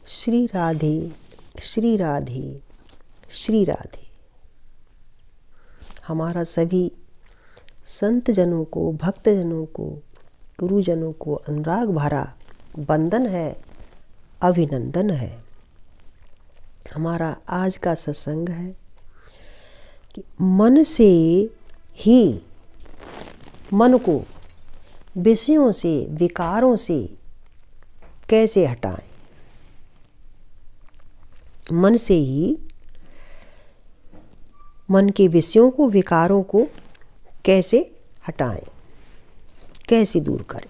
श्री राधे श्री राधे श्री राधे। हमारा सभी संत जनों को, भक्त जनों को, गुरुजनों को अनुराग भरा वंदन है, अभिनंदन है। हमारा आज का सत्संग है कि मन से ही मन को विषयों से, विकारों से कैसे हटाएं। मन से ही मन के विषयों को, विकारों को कैसे हटाएं, कैसे दूर करें।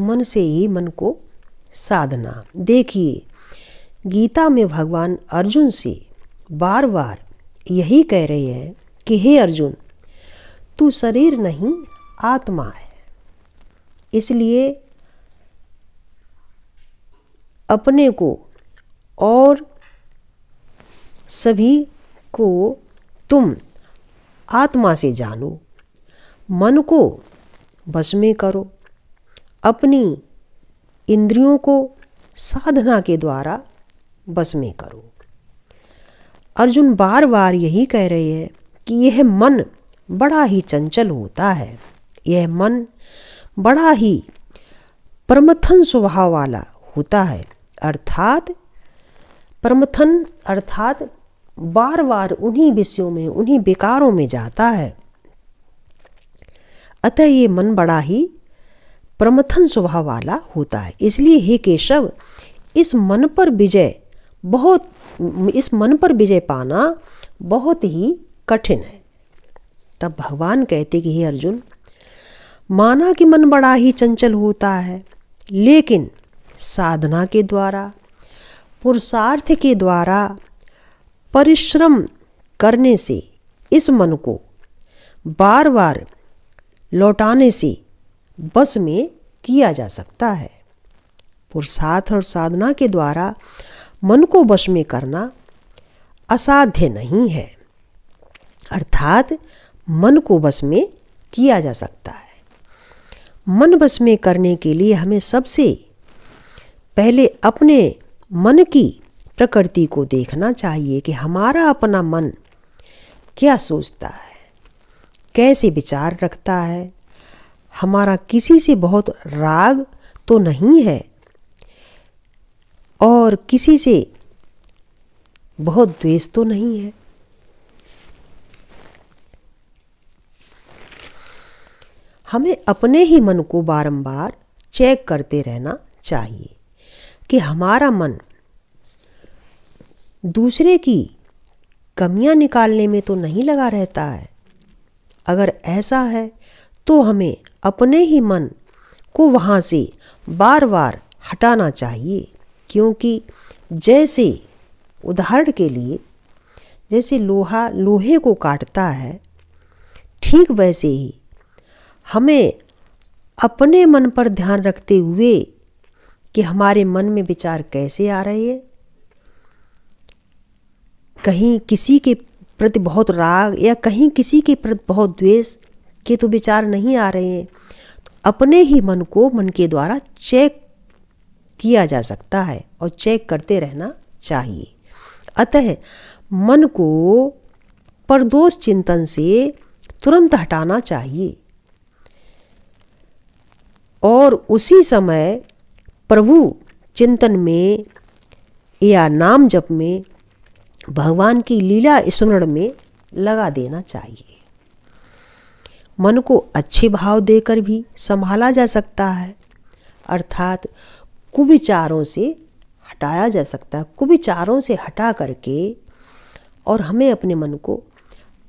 मन से ही मन को साधना। देखिए, गीता में भगवान अर्जुन से बार बार यही कह रहे हैं कि हे अर्जुन, तू शरीर नहीं आत्मा है, इसलिए अपने को और सभी को तुम आत्मा से जानो, मन को वश में करो, अपनी इंद्रियों को साधना के द्वारा बस में करो। अर्जुन बार बार यही कह रहे हैं कि यह मन बड़ा ही चंचल होता है, यह मन बड़ा ही प्रमथन स्वभाव वाला होता है। अर्थात प्रमथन अर्थात बार बार उन्हीं विषयों में, उन्हीं विकारों में जाता है। अतः ये मन बड़ा ही प्रमथन स्वभाव वाला होता है। इसलिए हे केशव, इस मन पर विजय पाना बहुत ही कठिन है। तब भगवान कहते कि हे अर्जुन, माना कि मन बड़ा ही चंचल होता है, लेकिन साधना के द्वारा, पुरुषार्थ के द्वारा, परिश्रम करने से इस मन को बार बार लौटाने से बस में किया जा सकता है। पुरुषार्थ और साधना के द्वारा मन को वश में करना असाध्य नहीं है, अर्थात मन को वश में किया जा सकता है। मन वश में करने के लिए हमें सबसे पहले अपने मन की प्रकृति को देखना चाहिए कि हमारा अपना मन क्या सोचता है, कैसे विचार रखता है। हमारा किसी से बहुत राग तो नहीं है और किसी से बहुत द्वेष तो नहीं है। हमें अपने ही मन को बारंबार चेक करते रहना चाहिए कि हमारा मन दूसरे की कमियां निकालने में तो नहीं लगा रहता है। अगर ऐसा है तो हमें अपने ही मन को वहाँ से बार बार हटाना चाहिए, क्योंकि जैसे उदाहरण के लिए जैसे लोहा लोहे को काटता है, ठीक वैसे ही हमें अपने मन पर ध्यान रखते हुए कि हमारे मन में विचार कैसे आ रहे हैं। कहीं किसी के प्रति बहुत राग या कहीं किसी के प्रति बहुत द्वेष के तो विचार नहीं आ रहे हैं, तो अपने ही मन को मन के द्वारा चेक किया जा सकता है और चेक करते रहना चाहिए। अतः मन को परदोष चिंतन से तुरंत हटाना चाहिए और उसी समय प्रभु चिंतन में या नाम जप में, भगवान की लीला स्मरण में लगा देना चाहिए। मन को अच्छे भाव देकर भी संभाला जा सकता है, अर्थात कुविचारों से हटाया जा सकता है। कुविचारों से हटा करके और हमें अपने मन को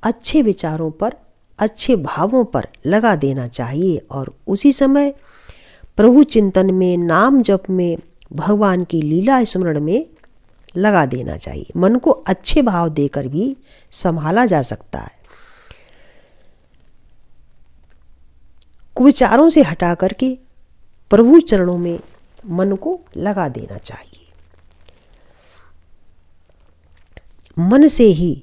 अच्छे विचारों पर, अच्छे भावों पर लगा देना चाहिए और उसी समय प्रभु चिंतन में, नाम जप में, भगवान की लीला स्मरण में लगा देना चाहिए। मन को अच्छे भाव देकर भी संभाला जा सकता है। कुविचारों से हटा करके प्रभु चरणों में मन को लगा देना चाहिए। मन से ही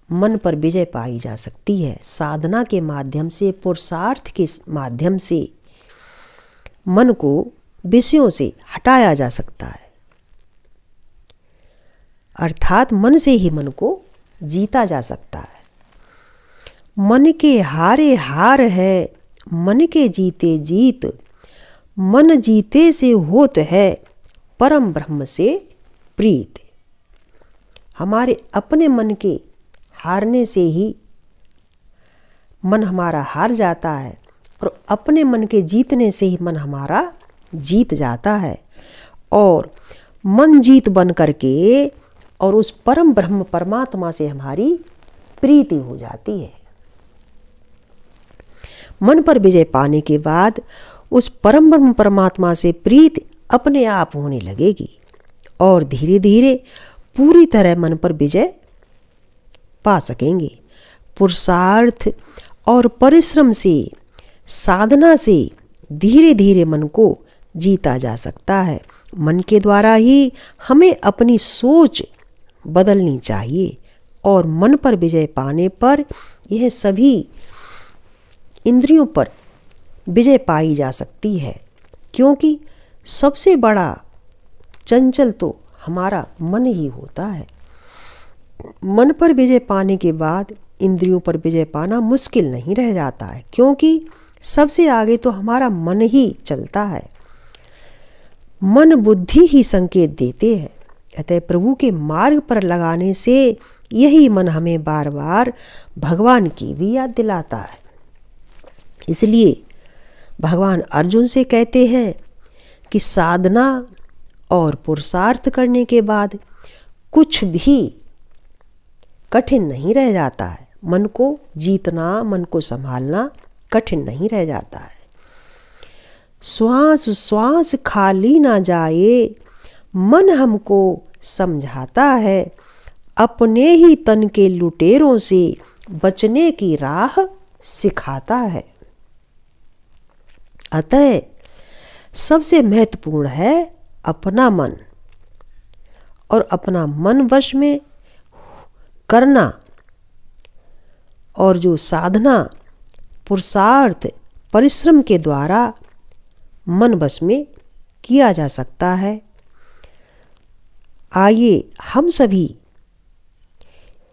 मन पर विजय पाई जा सकती है। साधना के माध्यम से, पुरुषार्थ के माध्यम से मन को विषयों से हटाया जा सकता है। अर्थात मन से ही मन को जीता जा सकता है। मन के हारे हार है, मन के जीते जीत, मन जीते से होत है, परम ब्रह्म से प्रीत। हमारे अपने मन के हारने से ही मन हमारा हार जाता है और अपने मन के जीतने से ही मन हमारा जीत जाता है और मन जीत बन करके और उस परम ब्रह्म परमात्मा से हमारी प्रीति हो जाती है। मन पर विजय पाने के बाद उस परम ब्रह्म परमात्मा से प्रीति अपने आप होने लगेगी और धीरे धीरे पूरी तरह मन पर विजय पा सकेंगे। पुरुषार्थ और परिश्रम से, साधना से धीरे धीरे मन को जीता जा सकता है। मन के द्वारा ही हमें अपनी सोच बदलनी चाहिए और मन पर विजय पाने पर यह सभी इंद्रियों पर विजय पाई जा सकती है, क्योंकि सबसे बड़ा चंचल तो हमारा मन ही होता है। मन पर विजय पाने के बाद इंद्रियों पर विजय पाना मुश्किल नहीं रह जाता है, क्योंकि सबसे आगे तो हमारा मन ही चलता है। मन बुद्धि ही संकेत देते हैं, अतः प्रभु के मार्ग पर लगाने से यही मन हमें बार बार भगवान की भी याद दिलाता है। इसलिए भगवान अर्जुन से कहते हैं कि साधना और पुरुषार्थ करने के बाद कुछ भी कठिन नहीं रह जाता है। मन को जीतना, मन को संभालना कठिन नहीं रह जाता है। श्वास श्वास खाली ना जाए, मन हमको समझाता है, अपने ही तन के लुटेरों से बचने की राह सिखाता है। अतः सबसे महत्वपूर्ण है अपना मन और अपना मन वश में करना, और जो साधना पुरुषार्थ परिश्रम के द्वारा मन वश में किया जा सकता है। आइए हम सभी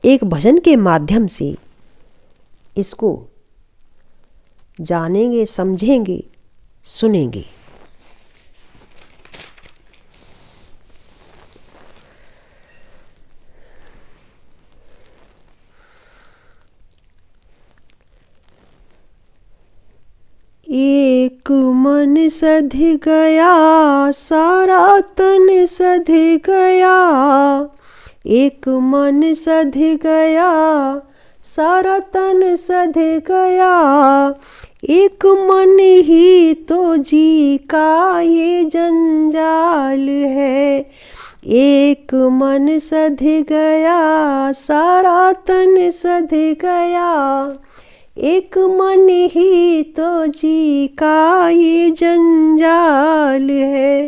एक भजन के माध्यम से इसको जानेंगे, समझेंगे, सुनेंगे। एक मन सध गया, सारा तन सध गया, एक मन सध गया, सारा तन सध गया, एक मन ही तो जी का ये जंजाल है। एक मन सध गया, सारा तन सध गया, एक मन ही तो जी का ये जंजाल है।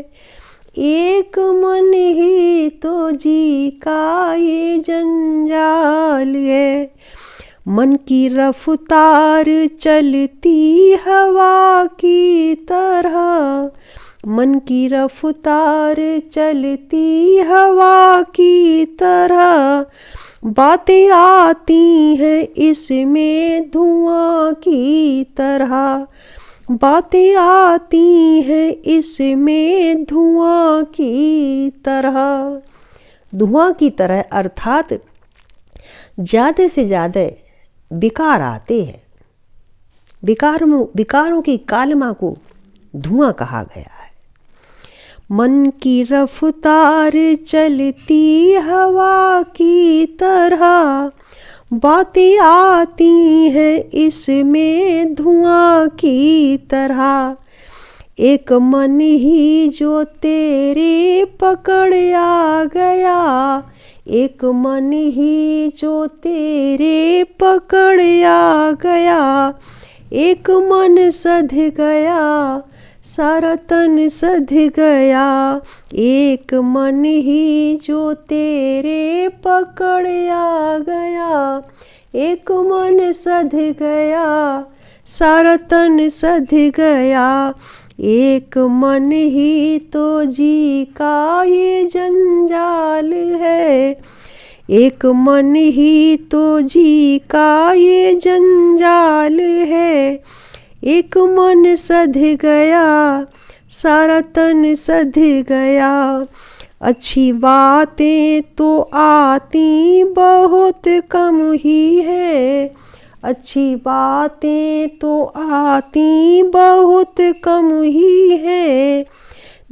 एक मन ही तो जी का ये जंजाल है। मन की रफ्तार चलती हवा की तरह, मन की रफ्तार चलती हवा की तरह, बातें आती हैं इसमें धुआं की तरह, बातें आती हैं इसमें धुआं की तरह। धुआं की तरह अर्थात ज़्यादा से ज़्यादा विकार आते हैं। विकारों की कालिमा को धुआं कहा गया है। मन की रफ्तार चलती हवा की तरह, बातें आती हैं इसमें धुआं की तरह। एक मन ही जो तेरे पकड़ आ गया, एक मन ही जो तेरे पकड़ आ गया, एक मन सध गया, सारा तन सध गया, एक मन ही जो तेरे पकड़ आ गया। एक मन सध गया, सारा तन सध गया, एक मन ही तो जी का ये जंजाल है। एक मन ही तो जी का ये जंजाल है। एक मन सध गया, सारा तन सध गया। अच्छी बातें तो आती बहुत कम ही है। अच्छी बातें तो आती बहुत कम ही है।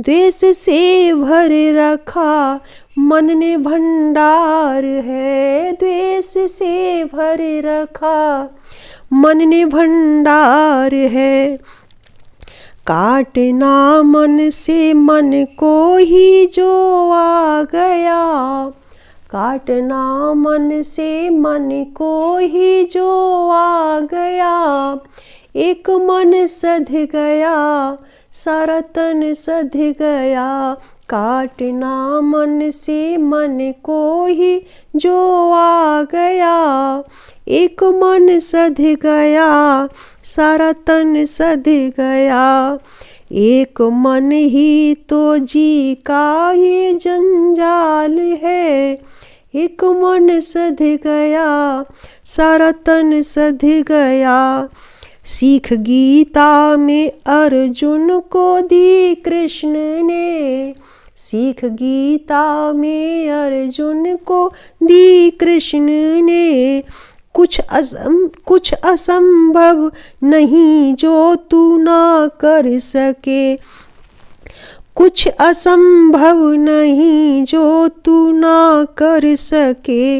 द्वेष से भर रखा मन ने भंडार है। द्वेष से भर रखा मन ने भंडार है। काटना मन से मन को ही जो आ गया। काटना मन से मन को ही जो आ गया। एक मन सध गया, सारा तन सध गया। काटना मन से मन को ही जो आ गया। एक मन सध गया, सारा तन सध गया। एक मन ही तो जी का ये जंजाल है। एक मन सध गया, सारा तन सध गया। सीख गीता में अर्जुन को दी कृष्ण ने। सीख गीता में अर्जुन को दी कृष्ण ने। कुछ असंभव नहीं जो तू ना कर सके। कुछ असंभव नहीं जो तू ना कर सके।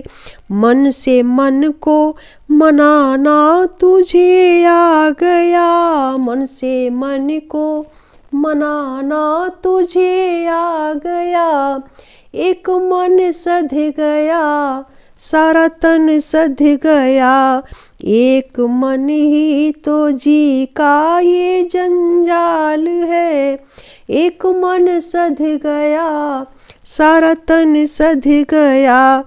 मन से मन को मनाना तुझे आ गया। मन से मन को मनाना तुझे आ गया। एक मन सध गया, सारा तन सध गया। एक मन ही तो जी का ये जंजाल है। एक मन सध गया, सारा तन सध गया।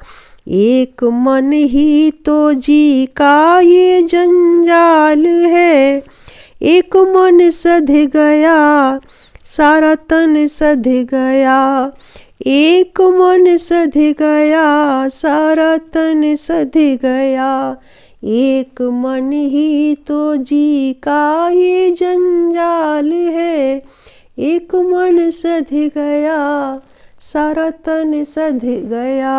एक मन ही तो जी का ये जंजाल है। एक मन सध गया, सारा तन सध गया। एक मन सध गया, सारा तन सध गया। एक मन ही तो जी का ये जंजाल है। एक मन सध गया, सारा तन सध गया।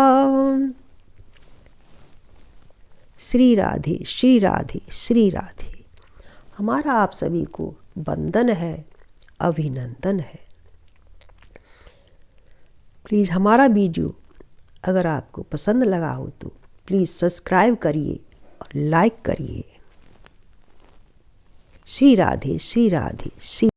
श्री राधे, श्री राधे, श्री राधे। हमारा आप सभी को वंदन है, अभिनंदन है। प्लीज़ हमारा वीडियो अगर आपको पसंद लगा हो तो प्लीज़ सब्सक्राइब करिए और लाइक करिए। श्री राधे, श्री राधे, श्री